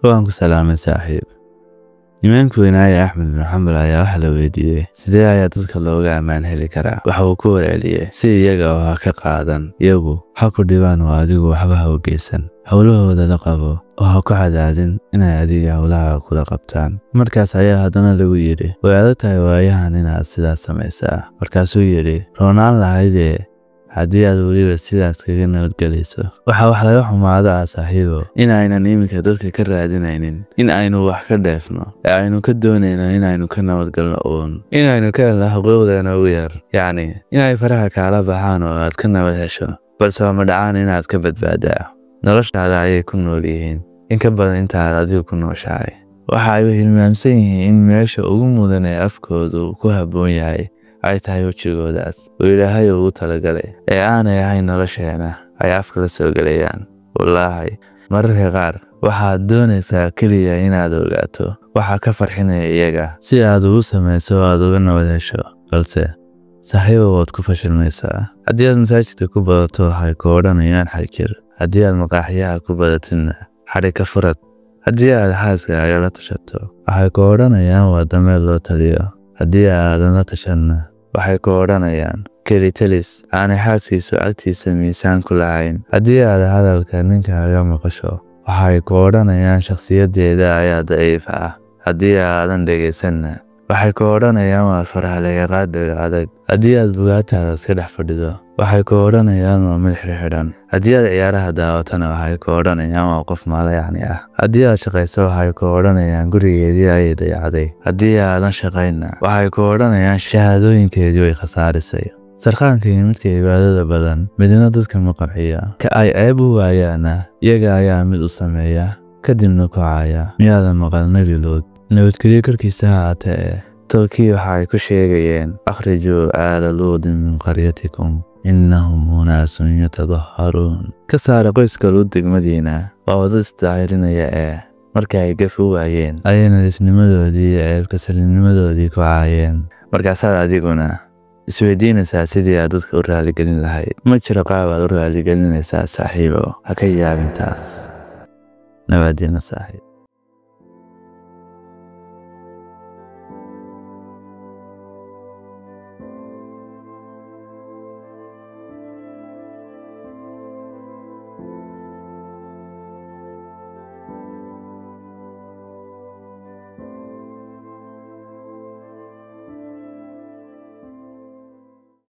وأنكو سلامة صاحب imaamku inaya Axmed bin Xambal ayaa waxa la weydiiyay sidee ayaa dadka looga amaan heli karaa waxa uu ku warceliyay si iyaga oo ka qaadan iyagu ha ku dhibaan oo adigu waxba ha u geysan hawlahooda la qabo oo ha ku cadaadin inay adiga hawlaha kula qabtaan markaas ayaa haddana lagu yiri way adag tahay waayahan inaad sidaas samaysaa markaasuu yiri roonaan lahaydee haddii aad weliba sidaas kaga nabadgelayso waxa wax laga xumaada saaxiibo in aynan iminka dadka ka raadinaynin in aynu wax ka dheefno ee aynu ka doonayno in aynu ka nabadgalno in aynu ka helno xuquuqdeena ugu yar yacni in ay faraha kaala baxaan oo aad ka nabad hesho balse ma dhacaan inaad ka badbaadaa noloshaada ayay ku nool yihiin in ka badan intaad adigu ku nooshahay waxa ay hilmaamsan yihiin in meesha ugu mudan ee afkoodu ku habboon yahay ay tahay wajigoodaas oo Ilaahay ugu talagalay ee aanay ahayn nolosheena ay afka la soo galayaan wallaahi mararka qaar waxaad doonaysaa kaliya inaad ogaato waxa ka farxinaya iyaga si aad ugu samayso aad uga nabad hesho balse saaxiibo waad ku fashilmaysaa haddii aad masaajidka ku badato waxay ku odhanayaan xajir haddii aad maqaaxiyaha ku badatina xadhi ka furad haddii aad xaaskaaga la tashato waxay ku odhanayaan waa dameel loo taliyo haddii aadan la tashanna waxay ku odhanayaan kelitalis aanay xaaskiisu agtiisa miisaan ku lahayn haddii aad hadalka ninkaaga maqasho waxay ku odhanayaan shakhsiyadeeda ayaa daciif ah haddii aadan dhegaysanna waxay ku odhanayaan waa farahaleeqaadhiga adag haddii aad bugaagtaada iska dhex fadhido waxay ku odhanayaan waa mid xidhan haddii aad ciyaaraha daawatana waxay ku odhanayaan waa qof maalayacni ah haddii aad shaqayso waxay ku odhanayaan gurigeedii ayay dayacday haddii aadan shaqaynna waxay ku odhanayaan shahaadooyinkeedii way khasaarisay sarqaanka iyo midka cibaadada badan midna dadka ma qanciya ka ay ceeb u waayaana iyaga ayaa mid u sameeya kadibna ku caaya miyaadan maqal nebi Luud nabadgelyo korkiisa ha ahaatee tolkii waxa ay ku sheegayeen akhrijuu aala luudin min qaryatikum innahum unaasun yatadahharuun ka saara qoyska Luud degmadiina waa wada isdaahirinaya ee marka ay gaf u waayeen ayay nadiifnimadoodii iyo ceebka salinimadoodii ku caayeen markaasaad adiguna isweydiinaysaa sidii aad dadka u raaligelin lahayd ma jiro qaab aad u raaligelinaysaa saaxiibo ha ka yaabin taas nabadina saaxiib